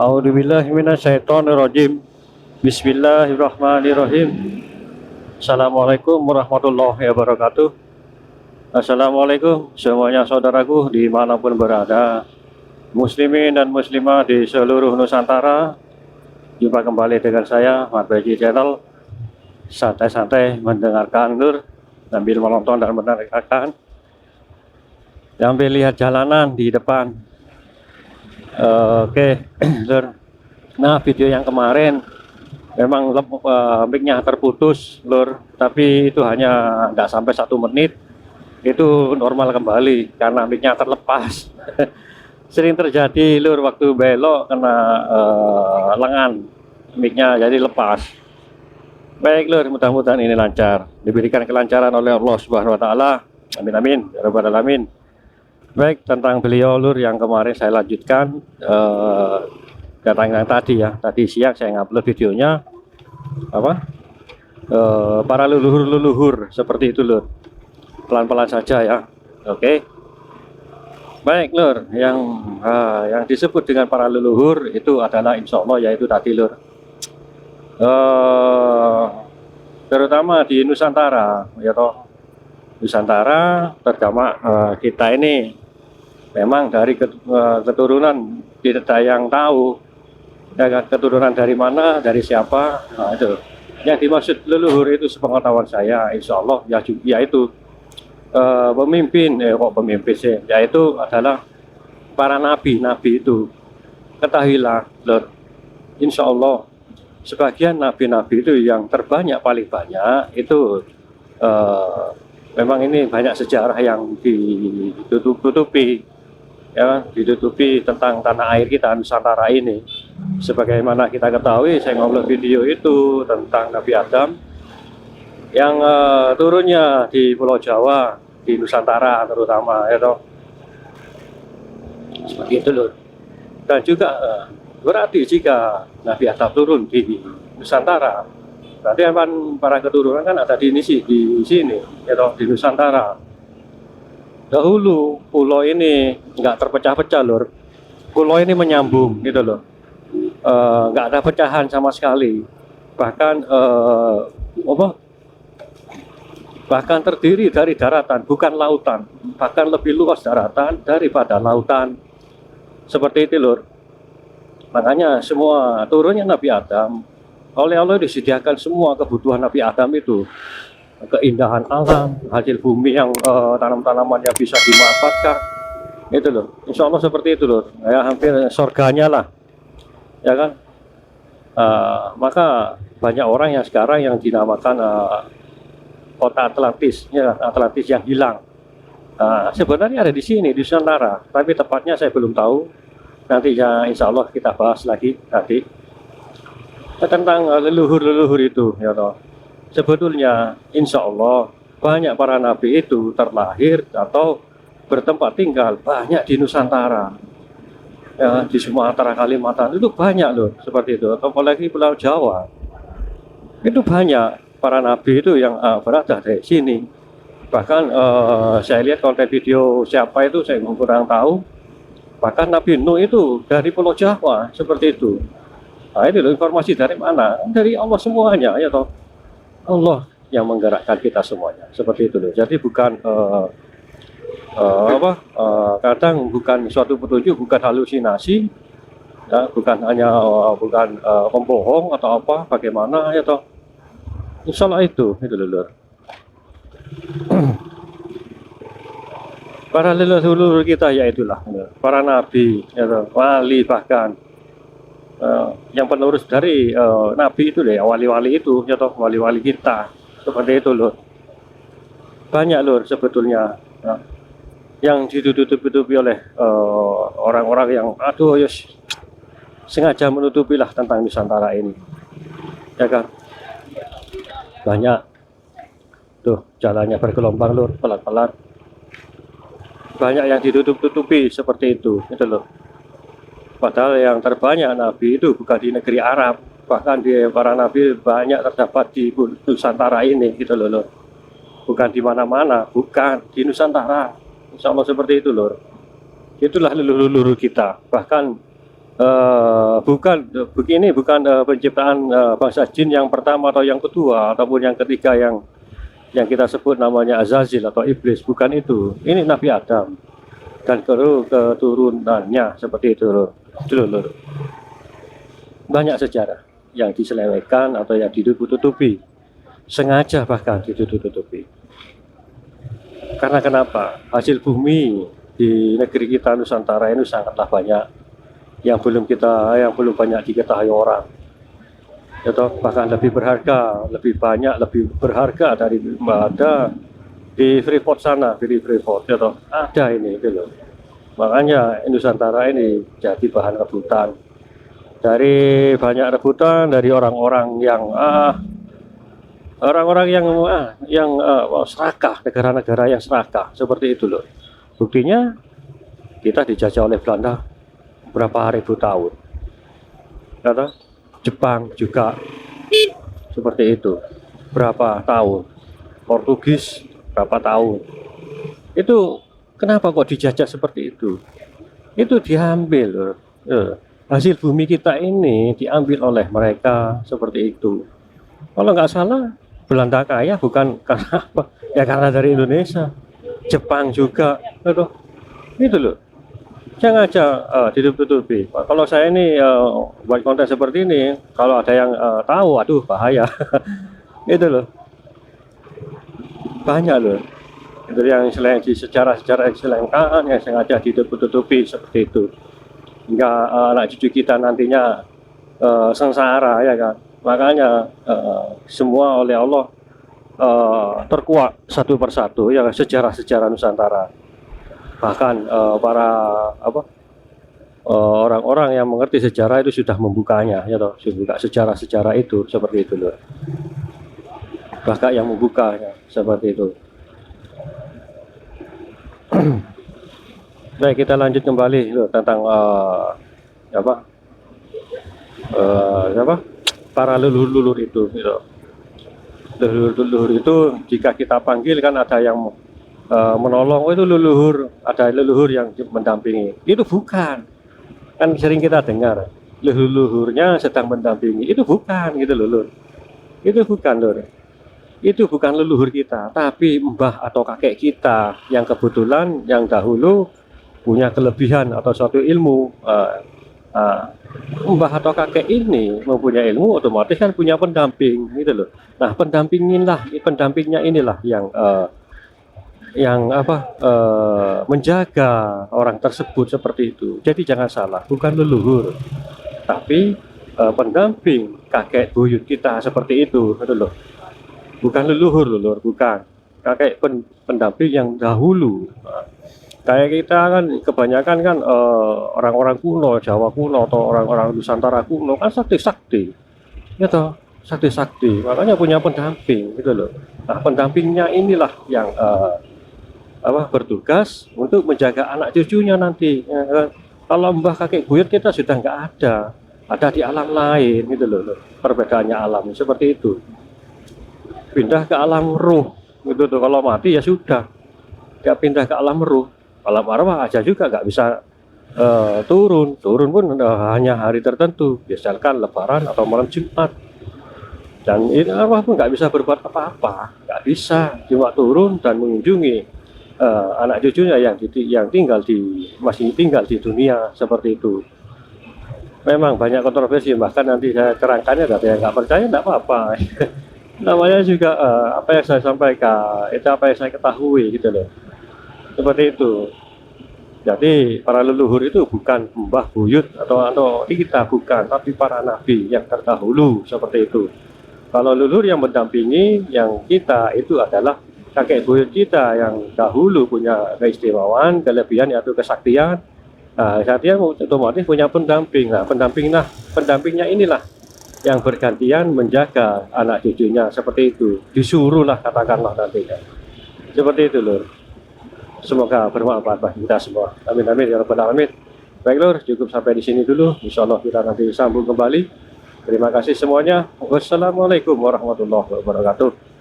A'udzubillahi minasyaitonirrajim. Bismillahirrahmanirrahim. Assalamualaikum warahmatullahi wabarakatuh. Assalamualaikum semuanya saudaraku dimanapun berada, muslimin dan muslimah di seluruh Nusantara. Jumpa kembali dengan saya Mat Baji Channel. Santai-santai mendengarkan Nur sambil menonton dan mendengarkan, sambil lihat jalanan di depan. Oke, Lur. Nah, video yang kemarin memang mic-nya terputus, Lur, tapi itu hanya nggak sampai 1 menit. Itu normal kembali karena mic-nya terlepas. Sering terjadi, Lur, waktu belok kena lengan mic-nya jadi lepas. Baik, Lur, mudah-mudahan ini lancar, diberikan kelancaran oleh Allah Subhanahu wa taala. Amin amin ya rabbal alamin. Baik, tentang beliau, Lur, yang kemarin saya lanjutkan yang tadi ya, tadi siang saya ngupload videonya para leluhur seperti itu, Lur. Pelan-pelan saja ya. Oke. Baik, Lur, yang disebut dengan para leluhur itu adalah insya Allah yaitu tadi, Lur, terutama di Nusantara ya toh. Nusantara terutama kita ini memang dari keturunan tidak ada yang tahu ya, keturunan dari mana, dari siapa. Nah, itu yang dimaksud leluhur itu sepengetahuan saya insya Allah ya, yaitu pemimpin sih, yaitu adalah para nabi itu. Ketahuilah, Lord, insya Allah sebagian nabi-nabi itu yang terbanyak, paling banyak itu memang ini banyak sejarah yang ditutupi ya, ditutupi tentang tanah air kita Nusantara ini. Sebagaimana kita ketahui, saya ngobrol video itu tentang Nabi Adam yang turunnya di Pulau Jawa, di Nusantara terutama ya toh. Seperti itu, Lur. Dan juga berarti jika Nabi Adam turun di Nusantara, berarti kan para keturunan kan ada di sini ya toh, di Nusantara. Dahulu pulau ini nggak terpecah-pecah, Lur. Pulau ini menyambung gitu loh, nggak ada pecahan sama sekali. Bahkan terdiri dari daratan, bukan lautan. Bahkan lebih luas daratan daripada lautan. Seperti itu, Lur. Makanya semua turunnya Nabi Adam, oleh Allah disediakan semua kebutuhan Nabi Adam itu. Keindahan alam, hasil bumi yang tanam-tanaman yang bisa dimanfaatkan, itu loh. Insya Allah seperti itu, loh. Ya, hampir surganya lah, ya kan. Maka banyak orang yang sekarang yang dinamakan kota Atlantis, ya, Atlantis yang hilang. Sebenarnya ada di sini, di Nusantara, tapi tepatnya saya belum tahu. Nanti ya, insya Allah kita bahas lagi nanti tentang leluhur itu, ya toh. Sebetulnya insya Allah banyak para nabi itu terlahir atau bertempat tinggal banyak di Nusantara ya, di Sumatera, Kalimantan itu banyak, loh, seperti itu. Apalagi Pulau Jawa itu banyak para nabi itu yang berada di sini. Bahkan saya lihat konten video siapa itu saya kurang tahu, bahkan Nabi Nuh itu dari Pulau Jawa, seperti itu. Nah, ini loh, informasi dari mana? Dari Allah semuanya ya toh. Allah yang menggerakkan kita semuanya, seperti itu loh. Jadi bukan kadang bukan suatu petunjuk, bukan halusinasi ya, bukan hanya pembohong atau apa, bagaimana ya toh. Insya Allah itu loh. Para leluhur kita ya itulah, para nabi ya toh, wali, bahkan yang penerus dari nabi itu deh, wali-wali itu ya toh, wali-wali kita, seperti itu, Lur. Banyak, Lur, sebetulnya ya, yang ditutupi oleh orang-orang yang sengaja menutupi lah tentang Nusantara ini, ya kan. Banyak tuh jalannya bergelombang, Lur, pelan-pelan. Banyak yang ditutup-tutupi seperti itu, Lur. Padahal yang terbanyak nabi itu bukan di negeri Arab, bahkan di para nabi banyak terdapat di Nusantara ini, gitu loh. Bukan di mana-mana, bukan di Nusantara. Insya Allah seperti itu, Lur. Itulah leluhur kita. Bahkan Begini bukan penciptaan bangsa jin yang pertama atau yang kedua ataupun yang ketiga yang kita sebut namanya Azazil atau iblis, bukan itu. Ini Nabi Adam dan keturunannya seperti itu loh. Banyak sejarah yang diselewengkan atau yang ditutup-tutupi, sengaja bahkan ditutup-tutupi. Karena kenapa? Hasil bumi di negeri kita Nusantara ini sangatlah banyak yang belum banyak diketahui orang. Atau bahkan lebih berharga, lebih banyak, lebih berharga dari ada di Freeport sana, di Freeport, ya toh ada ini gitu loh. Makanya Nusantara ini jadi bahan rebutan dari banyak rebutan dari orang-orang yang serakah, negara-negara yang serakah seperti itu loh. Buktinya kita dijajah oleh Belanda berapa ribu tahun, kata Jepang juga seperti itu berapa tahun, Portugis berapa tahun. Itu kenapa kok dijajah seperti itu? Itu diambil loh. Hasil bumi kita ini diambil oleh mereka seperti itu. Kalau nggak salah Belanda kaya bukan karena apa? Ya karena dari Indonesia. Jepang juga, itu loh. Jangan aja ditutup-tutupi. Kalau saya ini buat konten seperti ini, kalau ada yang tahu, aduh bahaya. Itu loh, banyak loh. Itu yang selain di sejarah-sejarah yang selengkap, yang sengaja ditutup-tutupi seperti itu. Hingga anak cucu kita nantinya sengsara ya kan. Makanya semua oleh Allah terkuak satu persatu ya sejarah-sejarah Nusantara. Bahkan para orang-orang yang mengerti sejarah itu sudah membukanya ya toh, sudah sejarah-sejarah itu seperti itu loh. Bahkan yang membukanya seperti itu. Baik, kita lanjut kembali loh, tentang para leluhur itu gitu. Leluhur itu jika kita panggil kan ada yang menolong, itu leluhur, ada leluhur yang mendampingi. Itu bukan, kan sering kita dengar leluhurnya sedang mendampingi, itu bukan gitu loh. Itu bukan loh. Itu bukan leluhur kita, tapi mbah atau kakek kita yang kebetulan yang dahulu punya kelebihan atau suatu ilmu. Mbah atau kakek ini mempunyai ilmu, otomatis kan punya pendamping gitu loh. Nah, pendampingnya inilah yang menjaga orang tersebut seperti itu. Jadi jangan salah, bukan leluhur, tapi pendamping kakek buyut kita seperti itu gitu loh. Bukan leluhur, bukan. Kakek pendamping yang dahulu. Kayak kita kan kebanyakan kan orang-orang kuno, Jawa kuno atau orang-orang Nusantara kuno kan sakti-sakti. Ya toh, sakti-sakti. Makanya punya pendamping gitu loh. Nah, pendampingnya inilah yang bertugas untuk menjaga anak cucunya nanti. Ya, kan? Kalau mbah kakek buyut kita sudah nggak ada di alam lain gitu loh. Perbedaannya alam seperti itu. Pindah ke alam ruh gitu tuh, kalau mati ya sudah dia pindah ke alam ruh. Alam arwah aja juga nggak bisa turun pun hanya hari tertentu, misalkan lebaran atau malam Jumat, dan ini arwah pun nggak bisa berbuat apa-apa, nggak bisa, cuma turun dan mengunjungi anak cucunya yang masih tinggal di dunia seperti itu. Memang banyak kontroversi, bahkan nanti saya terangkannya, ada yang nggak percaya nggak apa-apa. Namanya juga apa yang saya sampaikan itu apa yang saya ketahui gitu loh, seperti itu. Jadi para leluhur itu bukan mbah buyut atau kita, bukan, tapi para nabi yang terdahulu seperti itu. Kalau leluhur yang mendampingi yang kita itu adalah kakek buyut kita yang dahulu punya keistimewaan, kelebihan yaitu kesaktian. Kesaktian otomatis punya pendamping. Nah, pendampingnya inilah yang bergantian menjaga anak cucunya seperti itu. Disuruh lah katakanlah nantinya. Seperti itu lur. Semoga bermanfaat bagi kita semua. Amin amin ya rabbal alamin. Baik lur, cukup sampai di sini dulu. Insyaallah kita nanti sambung kembali. Terima kasih semuanya. Wassalamualaikum warahmatullahi wabarakatuh.